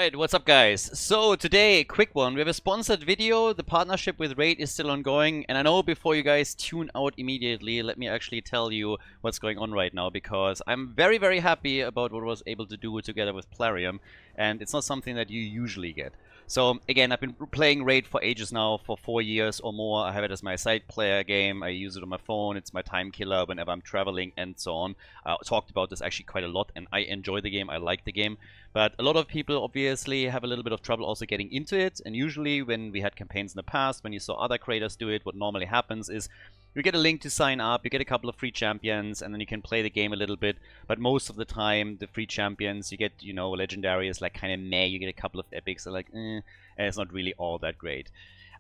Alright, what's up guys? So today, quick one. We have a sponsored video. The partnership with Raid is still ongoing. And I know before you guys tune out immediately, let me actually tell you what's going on right now. Because I'm very, very happy about what I was able to do together with Plarium. And it's not something that you usually get. So again, I've been playing Raid for ages now, for 4 years or more. I have it as my side player game. I use it on my phone. It's my time killer whenever I'm traveling and so on. I talked about this actually quite a lot and I enjoy the game. I like the game. But a lot of people obviously have a little bit of trouble also getting into it. And usually when we had campaigns in the past, when you saw other creators do it, what normally happens is you get a link to sign up, you get a couple of free champions, and then you can play the game a little bit. But most of the time, the free champions, you get, you know, legendary is like kind of meh. You get a couple of epics, are like, and it's not really all that great.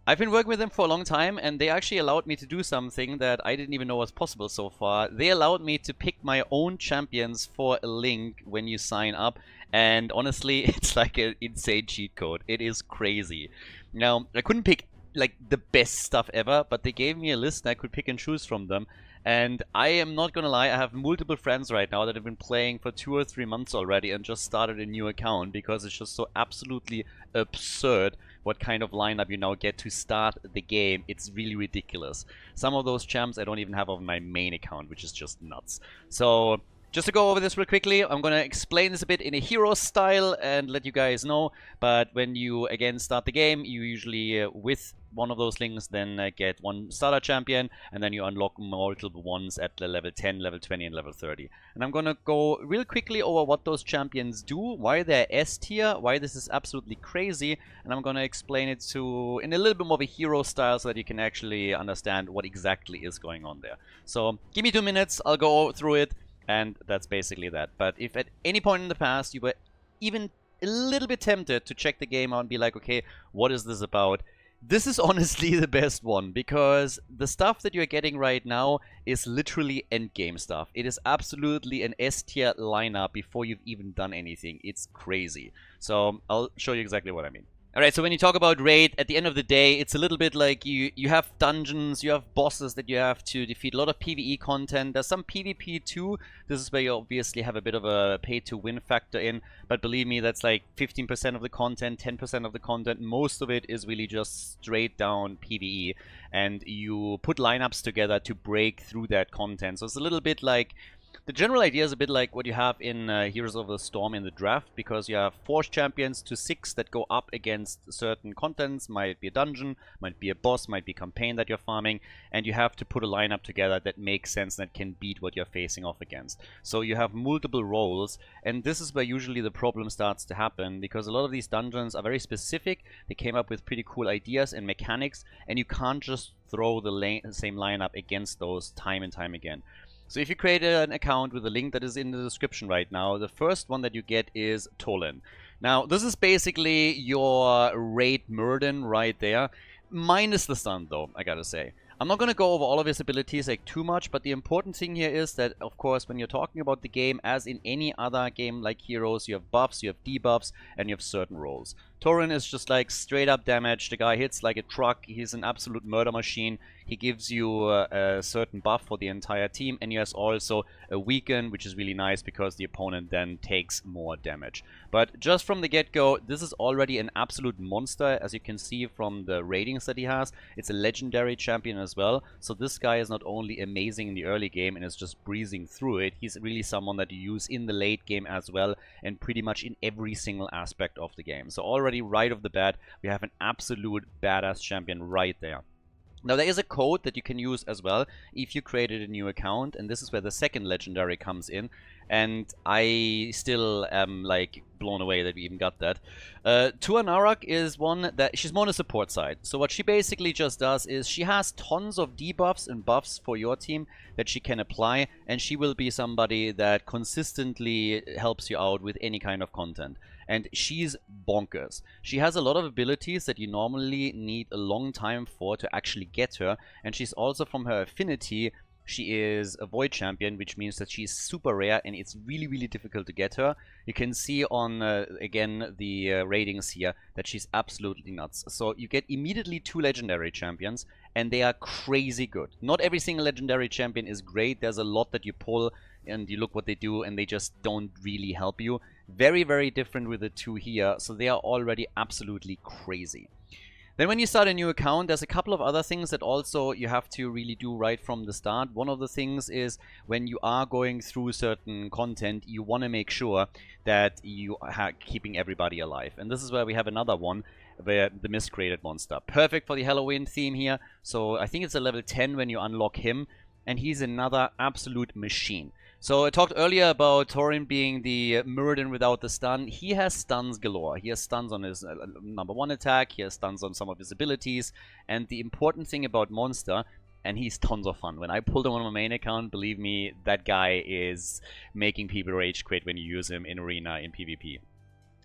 I've been working with them for a long time, and they actually allowed me to do something that I didn't even know was possible so far. They allowed me to pick my own champions for a link when you sign up, and honestly, it's like an insane cheat code. It is crazy. Now, I couldn't pick like the best stuff ever, but they gave me a list and I could pick and choose from them. And I am not gonna lie, I have multiple friends right now that have been playing for 2 or 3 months already and just started a new account because it's just so absolutely absurd what kind of lineup you now get to start the game. It's really ridiculous. Some of those champs I don't even have on my main account, which is just nuts. So just to go over this real quickly, I'm going to explain this a bit in a hero style and let you guys know. But when you, again, start the game, you usually, with one of those links, then get one starter champion, and then you unlock multiple ones at the level 10, level 20, and level 30. And I'm going to go real quickly over what those champions do, why they're S tier, why this is absolutely crazy, and I'm going to explain it in a little bit more of a hero style so that you can actually understand what exactly is going on there. So give me 2 minutes, I'll go through it. And that's basically that. But if at any point in the past you were even a little bit tempted to check the game out and be like, okay, what is this about? This is honestly the best one, because the stuff that you're getting right now is literally endgame stuff. It is absolutely an S-tier lineup before you've even done anything. It's crazy. So I'll show you exactly what I mean. Alright, so when you talk about Raid, at the end of the day, it's a little bit like you have dungeons, you have bosses that you have to defeat, a lot of PvE content. There's some PvP too. This is where you obviously have a bit of a pay-to-win factor in, but believe me, that's like 15% of the content, 10% of the content. Most of it is really just straight down PvE, and you put lineups together to break through that content. So it's a little bit like... The general idea is a bit like what you have in Heroes of the Storm in the draft, because you have 4 champions to 6 that go up against certain contents. Might be a dungeon, might be a boss, might be a campaign that you're farming, and you have to put a lineup together that makes sense and that can beat what you're facing off against. So you have multiple roles, and this is where usually the problem starts to happen, because a lot of these dungeons are very specific. They came up with pretty cool ideas and mechanics, and you can't just throw the same lineup against those time and time again. So if you create an account with a link that is in the description right now, the first one that you get is Tholin. Now, this is basically your Raid Murden right there, minus the stun though, I gotta say. I'm not going to go over all of his abilities like too much, but the important thing here is that, of course, when you're talking about the game, as in any other game like Heroes, you have buffs, you have debuffs, and you have certain roles. Tholin is just like straight up damage. The guy hits like a truck. He's an absolute murder machine. He gives you a certain buff for the entire team, and he has also a weaken, which is really nice because the opponent then takes more damage. But just from the get-go, this is already an absolute monster, as you can see from the ratings that he has. It's a legendary champion as well, so this guy is not only amazing in the early game and is just breezing through it, he's really someone that you use in the late game as well, and pretty much in every single aspect of the game. So already right off the bat, we have an absolute badass champion right there. Now there is a code that you can use as well if you created a new account, and this is where the second legendary comes in, and I still am like blown away that we even got that. Tuhanarak is one that she's more on the support side. So what she basically just does is she has tons of debuffs and buffs for your team that she can apply, and she will be somebody that consistently helps you out with any kind of content. And she's bonkers. She has a lot of abilities that you normally need a long time for to actually get her, and she's also, from her affinity, she is a void champion, which means that she's super rare and it's really, really difficult to get her. You can see on, again, the ratings here that she's absolutely nuts. So you get immediately 2 legendary champions, and they are crazy good. Not every single legendary champion is great. There's a lot that you pull and you look what they do and they just don't really help you. Very, very different with the two here, so they are already absolutely crazy. Then when you start a new account, there's a couple of other things that also you have to really do right from the start. One of the things is when you are going through certain content, you want to make sure that you are keeping everybody alive. And this is where we have another one, where the miscreated monster. Perfect for the Halloween theme here. So I think it's a level 10 when you unlock him. And he's another absolute machine. So I talked earlier about Tholin being the Muradin without the stun. He has stuns galore. He has stuns on his #1 attack. He has stuns on some of his abilities. And the important thing about Monster, and he's tons of fun. When I pulled him on my main account, believe me, that guy is making people rage quit when you use him in Arena in PvP.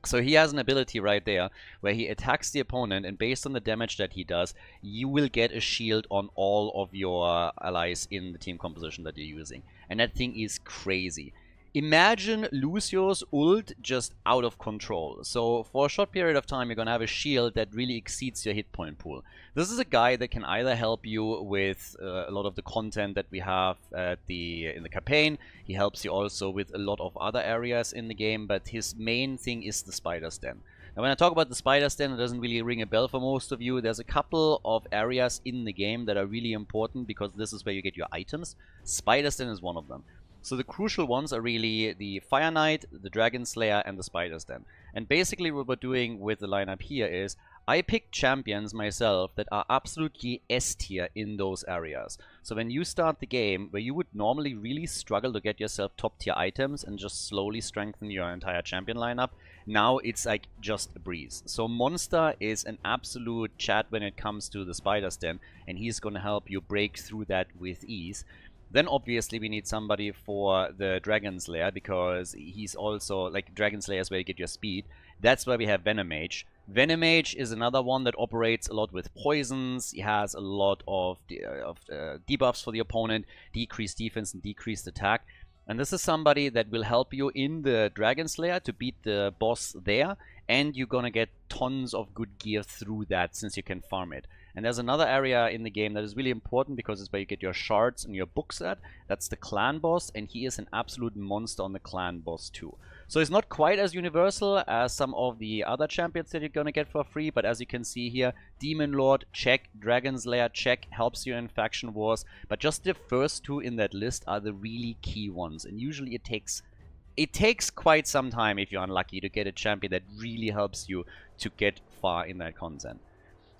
So he has an ability right there where he attacks the opponent, and based on the damage that he does, you will get a shield on all of your allies in the team composition that you're using. And that thing is crazy. Imagine Lucio's ult just out of control. So for a short period of time, you're going to have a shield that really exceeds your hit point pool. This is a guy that can either help you with a lot of the content that we have in the campaign. He helps you also with a lot of other areas in the game, but his main thing is the Spider's Den. Now when I talk about the Spider's Den, it doesn't really ring a bell for most of you. There's a couple of areas in the game that are really important because this is where you get your items. Spider's Den is one of them. So the crucial ones are really the Fire Knight, the Dragon Slayer, and the Spider's Den. And basically what we're doing with the lineup here is I picked champions myself that are absolutely S tier in those areas. So when you start the game, where you would normally really struggle to get yourself top tier items and just slowly strengthen your entire champion lineup, now it's like just a breeze. So Monster is an absolute chat when it comes to the Spider's Den, and he's going to help you break through that with ease. Then obviously we need somebody for the Dragon Slayer, because he's also, like, Dragon Slayer is where you get your speed. That's where we have Venomage. Venomage is another one that operates a lot with poisons. He has a lot of debuffs for the opponent, decreased defense and decreased attack. And this is somebody that will help you in the Dragon Slayer to beat the boss there. And you're gonna get tons of good gear through that since you can farm it. And there's another area in the game that is really important because it's where you get your shards and your books at. That's the clan boss, and he is an absolute monster on the clan boss too. So it's not quite as universal as some of the other champions that you're gonna get for free, but as you can see here, Demon Lord, check, Dragon Slayer, check, helps you in faction wars. But just the first two in that list are the really key ones, and usually it takes quite some time, if you're unlucky, to get a champion that really helps you to get far in that content.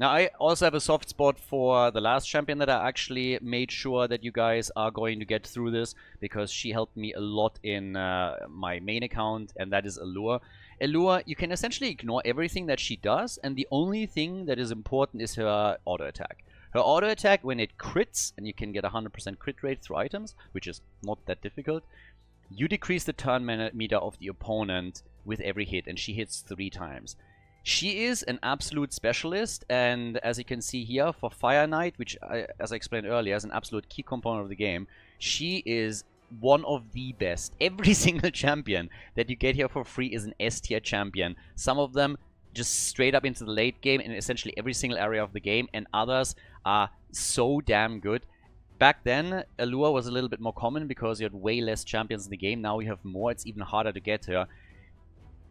Now, I also have a soft spot for the last champion that I actually made sure that you guys are going to get through this, because she helped me a lot in my main account, and that is Alure. Alure, you can essentially ignore everything that she does, and the only thing that is important is her auto attack. Her auto attack, when it crits, and you can get 100% crit rate through items, which is not that difficult, you decrease the turn meter of the opponent with every hit, and she hits 3 times. She is an absolute specialist, and as you can see here, for Fire Knight, which, as I explained earlier, is an absolute key component of the game, she is one of the best. Every single champion that you get here for free is an S tier champion. Some of them just straight up into the late game in essentially every single area of the game, and others are so damn good. Back then, Alure was a little bit more common because you had way less champions in the game. Now we have more, it's even harder to get her.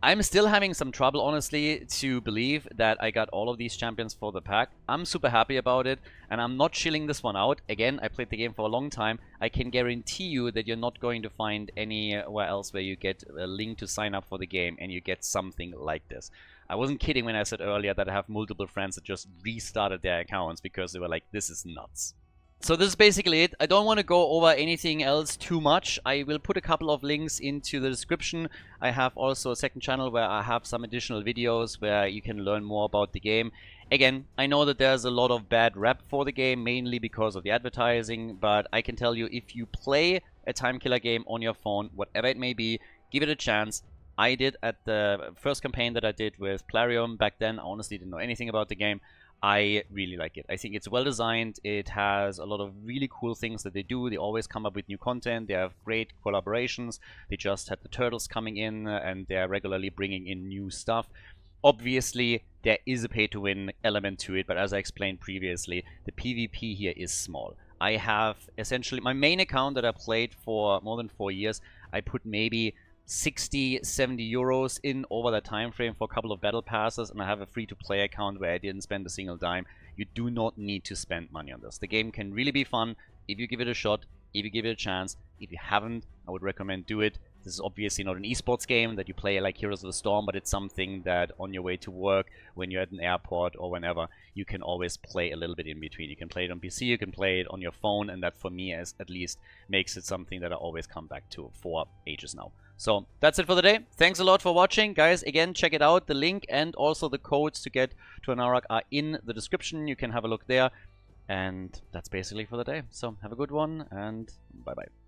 I'm still having some trouble, honestly, to believe that I got all of these champions for the pack. I'm super happy about it, and I'm not chilling this one out. Again, I played the game for a long time. I can guarantee you that you're not going to find anywhere else where you get a link to sign up for the game and you get something like this. I wasn't kidding when I said earlier that I have multiple friends that just restarted their accounts because they were like, this is nuts. So this is basically it. I don't want to go over anything else too much. I will put a couple of links into the description. I have also a second channel where I have some additional videos where you can learn more about the game. Again, I know that there's a lot of bad rap for the game, mainly because of the advertising, but I can tell you, if you play a time killer game on your phone, whatever it may be, give it a chance. I did at the first campaign that I did with Plarium. Back then, I honestly didn't know anything about the game. I really like it. I think it's well designed. It has a lot of really cool things that they do. They always come up with new content. They have great collaborations. They just had the turtles coming in, and they're regularly bringing in new stuff. Obviously, there is a pay-to-win element to it, but as I explained previously, the PvP here is small. I have essentially my main account that I played for more than 4 years. I put maybe 60, 70 euros in over that time frame for a couple of battle passes, and I have a free-to-play account where I didn't spend a single dime. You do not need to spend money on this. The game can really be fun if you give it a shot, if you give it a chance. If you haven't, I would recommend do it. This is obviously not an esports game that you play like Heroes of the Storm, but it's something that on your way to work, when you're at an airport or whenever, you can always play a little bit in between. You can play it on PC, you can play it on your phone, and that for me at least makes it something that I always come back to for ages now. So that's it for the day. Thanks a lot for watching, guys. Again, check it out. The link and also the codes to get Tuhanarak are in the description. You can have a look there. And that's basically for the day. So have a good one, and bye-bye.